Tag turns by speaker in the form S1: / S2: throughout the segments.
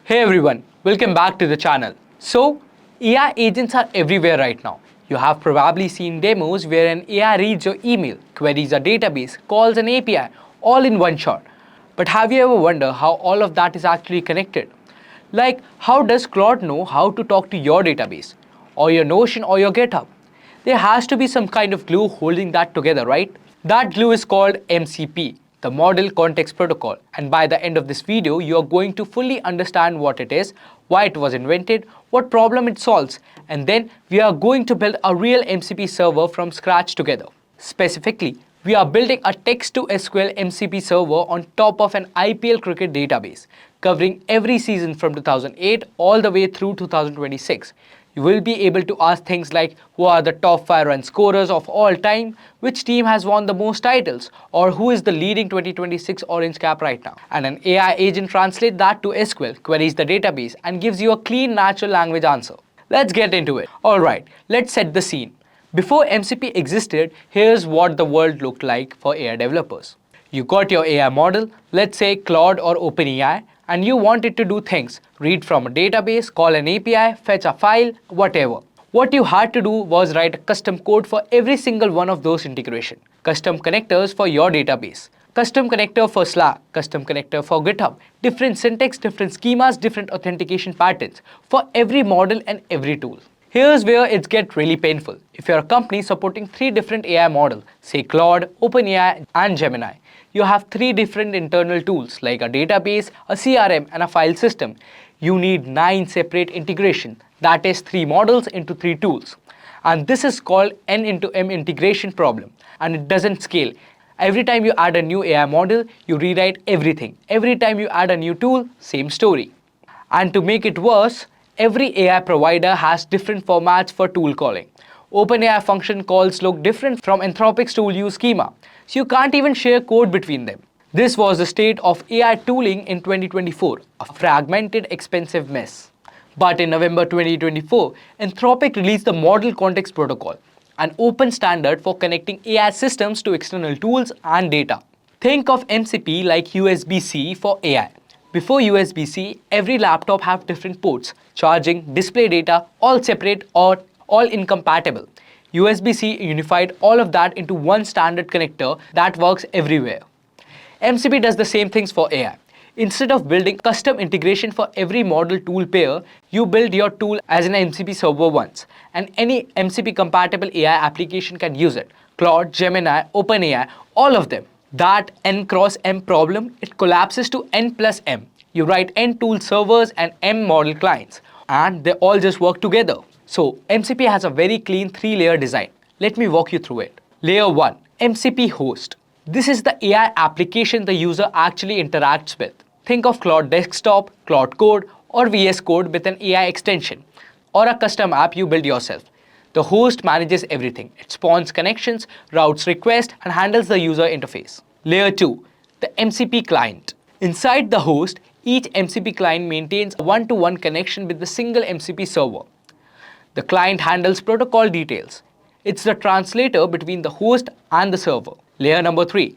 S1: Hey everyone, welcome back to the channel. So, AI agents are everywhere right now. You have probably seen demos where an AI reads your email, queries a database, calls an API, all in one shot. But have you ever wondered how all of that is actually connected? Like, how does Claude know how to talk to your database, or your Notion, or your GitHub? There has to be some kind of glue holding that together, right? That glue is called MCP, the Model Context Protocol, and by the end of this video, you are going to fully understand what it is, why it was invented, what problem it solves, and then we are going to build a real MCP server from scratch together. Specifically, we are building a Text-to-SQL MCP server on top of an IPL Cricket Database, covering every season from 2008 all the way through 2026. You will be able to ask things like who are the top 5 run scorers of all time, which team has won the most titles, or who is the leading 2026 Orange Cap right now. And an AI agent translates that to SQL, queries the database, and gives you a clean natural language answer. Let's get into it. Alright, let's set the scene. Before MCP existed, here's what the world looked like for AI developers. You got your AI model, let's say Claude or OpenAI, and you want it to do things, read from a database, call an API, fetch a file, whatever. What you had to do was write a custom code for every single one of those integration. Custom connectors for your database. Custom connector for Slack, custom connector for GitHub, different syntax, different schemas, different authentication patterns for every model and every tool. Here's where it gets really painful. If you're a company supporting 3 different AI models, say Claude, OpenAI, and Gemini, you have 3 different internal tools like a database, a CRM, and a file system. You need 9 separate integrations, that is 3 models into 3 tools. And this is called N into M integration problem, and it doesn't scale. Every time you add a new AI model, you rewrite everything. Every time you add a new tool, same story. And to make it worse, every AI provider has different formats for tool calling. OpenAI function calls look different from Anthropic's tool use schema, so you can't even share code between them. This was the state of AI tooling in 2024, a fragmented, expensive mess. But in November 2024, Anthropic released the Model Context Protocol, an open standard for connecting AI systems to external tools and data. Think of MCP like USB-C for AI. Before USB-C, every laptop had different ports, charging, display data, all separate or all incompatible. USB-C unified all of that into one standard connector that works everywhere. MCP does the same things for AI. Instead of building custom integration for every model tool pair, you build your tool as an MCP server once, and any MCP compatible AI application can use it. Claude, Gemini, OpenAI, all of them. That N cross M problem, it collapses to N plus M. You write N tool servers and M model clients, and they all just work together. So MCP has a very clean 3-layer design. Let me walk you through it. Layer 1, MCP host. This is the AI application the user actually interacts with. Think of Claude Desktop, Claude Code, or VS Code with an AI extension, or a custom app you build yourself. The host manages everything. It spawns connections, routes requests, and handles the user interface. Layer 2, the MCP client. Inside the host, each MCP client maintains a one-to-one connection with the single MCP server. The client handles protocol details. It's the translator between the host and the server. Layer number 3,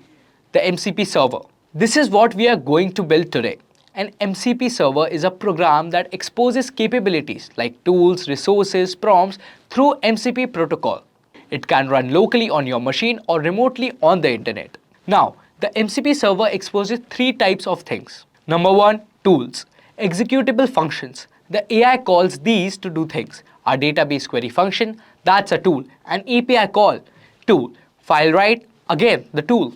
S1: the MCP server. This is what we are going to build today. An MCP server is a program that exposes capabilities like tools, resources, prompts through MCP protocol. It can run locally on your machine or remotely on the internet. Now, the MCP server exposes 3 types of things. Number 1, tools. Executable functions. The AI calls these to do things. A database query function, that's a tool. An API call, tool. File write, again, the tool.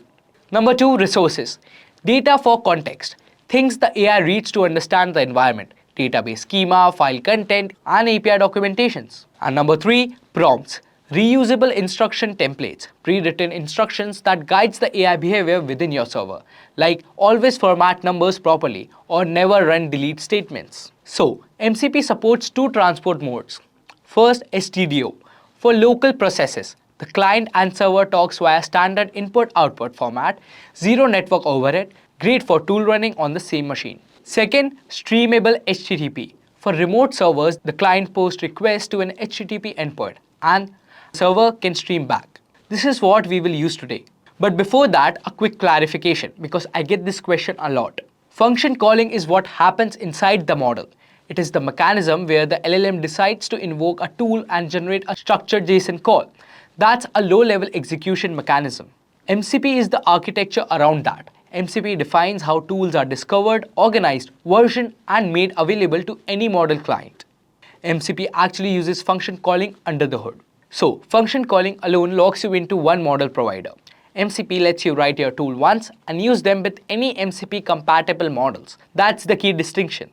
S1: Number 2, resources. Data for context. Things the AI reads to understand the environment. Database schema, file content, and API documentations. And number 3, prompts. Reusable instruction templates. Pre-written instructions that guides the AI behavior within your server. Like always format numbers properly or never run delete statements. So, MCP supports 2 transport modes. First, Stdio. For local processes, the client and server talks via standard input-output format, zero network overhead, great for tool running on the same machine. Second, streamable HTTP. For remote servers, the client posts requests to an HTTP endpoint and server can stream back. This is what we will use today. But before that, a quick clarification because I get this question a lot. Function calling is what happens inside the model. It is the mechanism where the LLM decides to invoke a tool and generate a structured JSON call. That's a low-level execution mechanism. MCP is the architecture around that. MCP defines how tools are discovered, organized, versioned, and made available to any model client. MCP actually uses function calling under the hood. So, function calling alone locks you into one model provider. MCP lets you write your tool once and use them with any MCP compatible models. That's the key distinction.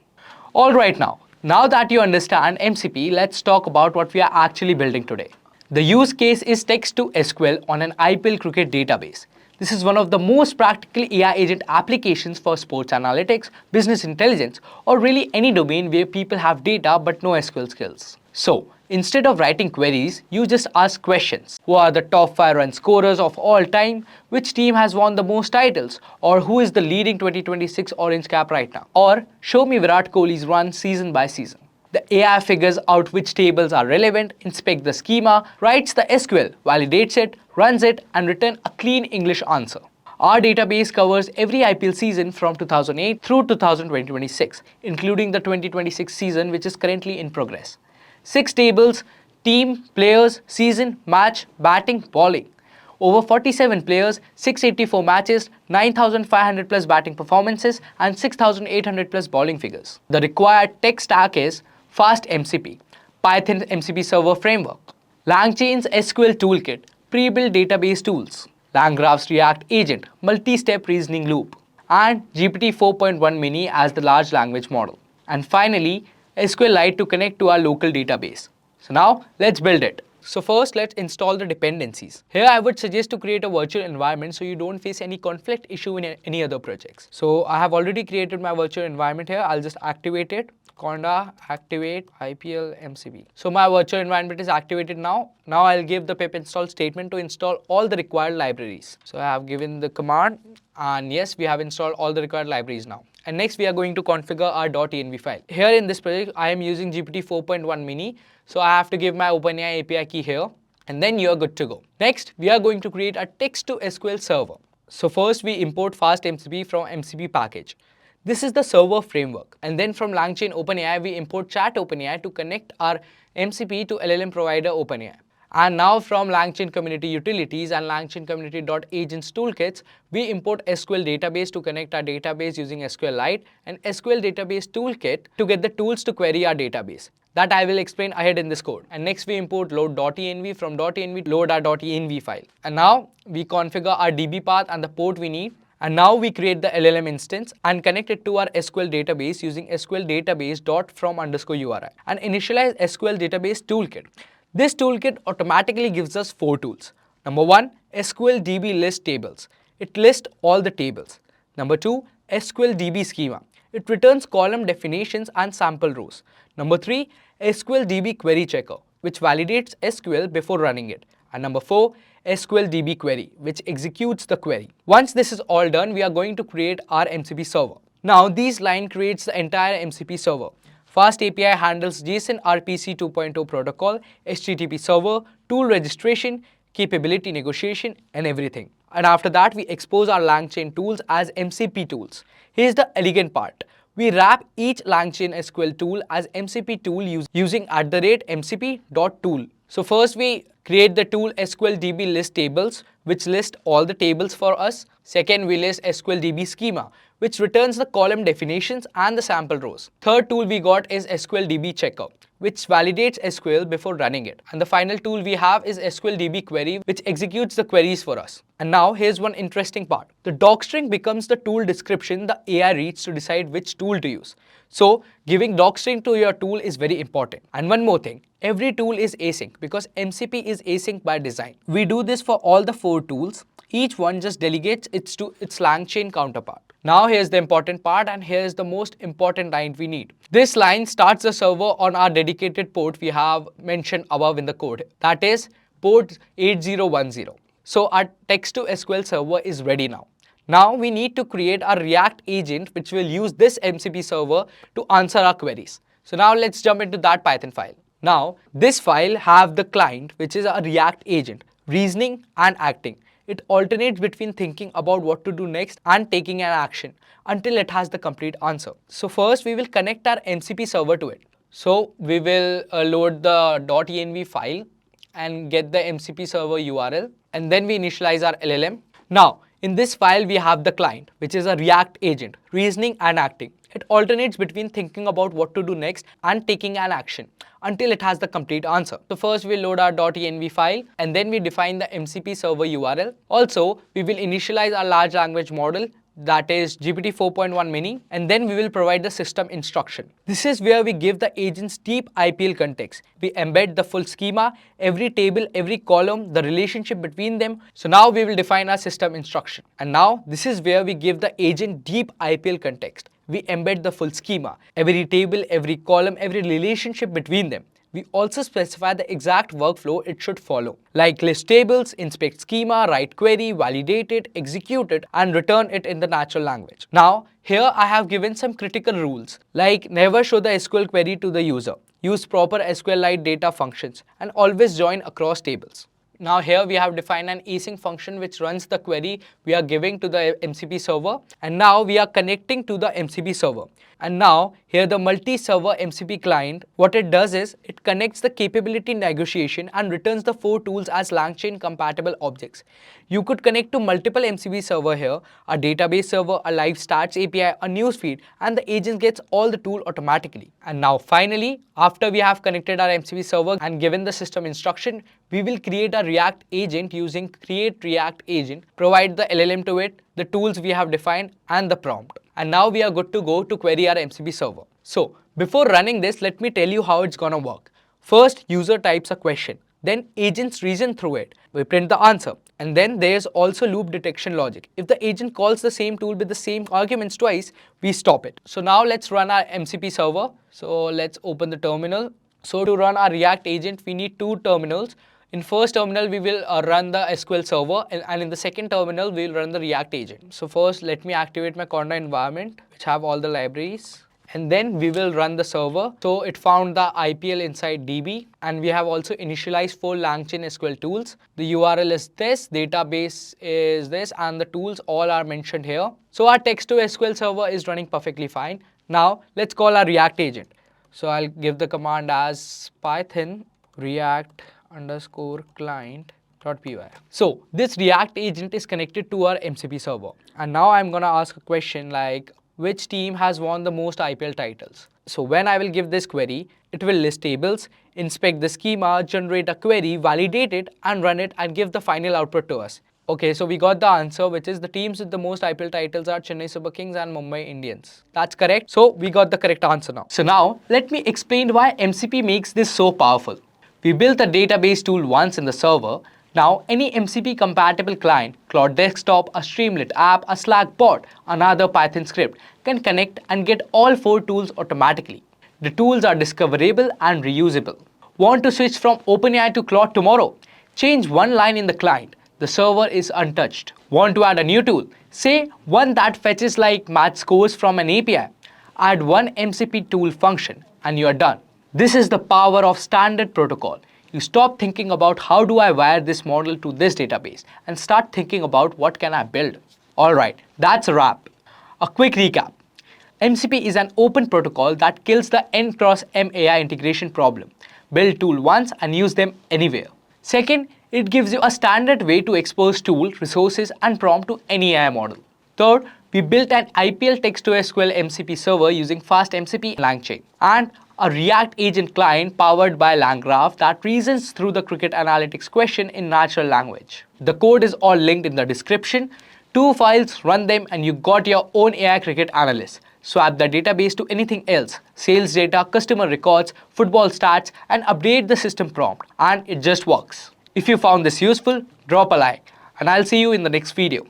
S1: Alright, now that you understand MCP, let's talk about what we are actually building today. The use case is Text-to-SQL on an IPL Cricket Database. This is one of the most practical AI agent applications for sports analytics, business intelligence, or really any domain where people have data but no SQL skills. So, instead of writing queries, you just ask questions. Who are the top 5 run scorers of all time? Which team has won the most titles? Or who is the leading 2026 Orange Cap right now? Or show me Virat Kohli's run season by season. The AI figures out which tables are relevant, inspects the schema, writes the SQL, validates it, runs it, and returns a clean English answer. Our database covers every IPL season from 2008 through 2026, including the 2026 season which is currently in progress. 6 tables: team, players, season, match, batting, bowling. Over 47 players, 684 matches, 9,500 plus batting performances, and 6,800 plus bowling figures. The required tech stack is Fast MCP, Python MCP Server Framework, LangChain's SQL Toolkit, pre-built database tools, LangGraph's React Agent, multi-step reasoning loop, and GPT 4.1 Mini as the large language model. And finally, SQLite to connect to our local database. So now, let's build it. So first, let's install the dependencies. Here, I would suggest to create a virtual environment so you don't face any conflict issue in any other projects. So I have already created my virtual environment here. I'll just activate it. Conda activate IPL MCP. So my virtual environment is activated now. Now I'll give the pip install statement to install all the required libraries. So I have given the command, and yes, we have installed all the required libraries now. And next we are going to configure our .env file. Here in this project, I am using GPT 4.1 Mini. So I have to give my OpenAI API key here, and then you're good to go. Next, we are going to create a text-to-SQL server. So first we import fast MCP from MCP package. This is the server framework. And then from LangChain OpenAI, we import chat OpenAI to connect our MCP to LLM provider OpenAI. And now from LangChain community utilities and LangChain community.agents toolkits, we import SQL database to connect our database using SQLite and SQL database toolkit to get the tools to query our database. That I will explain ahead in this code. And next we import load.env, from .env load our .env file. And now we configure our DB path and the port we need. And now we create the LLM instance and connect it to our SQL database using SQL database.from_URI and initialize SQL database toolkit. This toolkit automatically gives us 4 tools. Number 1, SQL DB list tables. It lists all the tables. Number 2, SQL DB schema. It returns column definitions and sample rows. Number 3, SQL DB query checker, which validates SQL before running it. And number 4, SQL DB query, which executes the query. Once this is all done, we are going to create our MCP server. Now, this line creates the entire MCP server. Fast API handles JSON RPC 2.0 protocol, HTTP server, tool registration, capability negotiation, and everything. And after that, we expose our LangChain tools as MCP tools. Here's the elegant part. We wrap each LangChain SQL tool as MCP tool using @mcp.tool. So first we create the tool SQL DB list tables, which list all the tables for us. Second, we list SQL DB schema, which returns the column definitions and the sample rows. Third tool we got is SQL DB checker, which validates SQL before running it. And the final tool we have is SQL DB query, which executes the queries for us. And now here's one interesting part. The docstring becomes the tool description the AI reads to decide which tool to use. So giving docstring to your tool is very important. And one more thing, every tool is async because MCP is async by design. We do this for all the 4 tools. Each one just delegates it to its LangChain counterpart. Now here's the important part, and here's the most important line we need. This line starts the server on our dedicated port we have mentioned above in the code. That is port 8010. So our text-to-SQL server is ready now. Now we need to create a React agent which will use this MCP server to answer our queries. So now let's jump into that Python file. Now this file have the client, which is a React agent, reasoning and acting. it alternates between thinking about what to do next and taking an action until it has the complete answer. So first we will connect our MCP server to it. So we will load the .env file and get the MCP server URL, and then we initialize our LLM. Now, in this file, we have the client, which is a React agent, reasoning and acting. It alternates between thinking about what to do next and taking an action until it has the complete answer. So first we load our .env file and then we define the MCP server URL. Also, we will initialize our large language model, that is GPT 4.1 mini, and then we will provide the system instruction. This is where we give the agents deep IPL context. We embed the full schema, every table, every column, the relationship between them. So now we will define our system instruction. And now this is where we give the agent deep IPL context. We embed the full schema, every table, every column, every relationship between them. We also specify the exact workflow it should follow, like list tables, inspect schema, write query, validate it, execute it, and return it in the natural language. Now, here I have given some critical rules, like never show the SQL query to the user, use proper SQLite data functions, and always join across tables. Now here we have defined an async function which runs the query we are giving to the MCP server, and now we are connecting to the MCP server. And now here the multi-server MCP client, what it does is it connects the capability negotiation and returns the 4 tools as LangChain compatible objects. You could connect to multiple MCP server here, a database server, a live stats API, a newsfeed, and the agent gets all the tool automatically. And now finally, after we have connected our MCP server and given the system instruction, we will create a React agent using create React agent, provide the LLM to it, the tools we have defined, and the prompt. And now we are good to go to query our MCP server. So before running this, let me tell you how it's gonna work. First, user types a question. Then agents reason through it. We print the answer. And then there's also loop detection logic. If the agent calls the same tool with the same arguments twice, we stop it. So now let's run our MCP server. So let's open the terminal. So to run our React agent, we need 2 terminals. In first terminal, we will run the SQL server, and in the second terminal, we will run the React agent. So first, let me activate my Conda environment, which have all the libraries. And then we will run the server. So it found the IPL inside DB, and we have also initialized 4 LangChain SQL tools. The URL is this, database is this, and the tools all are mentioned here. So our Text-to-SQL server is running perfectly fine. Now let's call our React agent. So I'll give the command as Python React _client.py. So this React agent is connected to our MCP server. And now I'm gonna ask a question like, which team has won the most IPL titles? So when I will give this query, it will list tables, inspect the schema, generate a query, validate it, and run it and give the final output to us. Okay, so we got the answer, which is the teams with the most IPL titles are Chennai Super Kings and Mumbai Indians. That's correct. So we got the correct answer now. So now let me explain why MCP makes this so powerful. We built the database tool once in the server. Now any MCP compatible client, Cloud Desktop, a Streamlit app, a Slack bot, another Python script can connect and get all 4 tools automatically. The tools are discoverable and reusable. Want to switch from OpenAI to Claude tomorrow? Change one line in the client. The server is untouched. Want to add a new tool? Say one that fetches like math scores from an API. Add one MCP tool function and you are done. This is the power of standard protocol. You stop thinking about how do I wire this model to this database and start thinking about what can I build. Alright, that's a wrap. A quick recap. MCP is an open protocol that kills the N cross M AI integration problem. Build tool once and use them anywhere. Second, it gives you a standard way to expose tool, resources and prompt to any AI model. Third, we built an IPL Text-to-SQL MCP server using fast MCP LangChain and a React agent client powered by LangGraph that reasons through the cricket analytics question in natural language. The code is all linked in the description. 2 files, run them and you got your own AI cricket analyst. Swap the database to anything else, sales data, customer records, football stats, and update the system prompt. And it just works. If you found this useful, drop a like and I'll see you in the next video.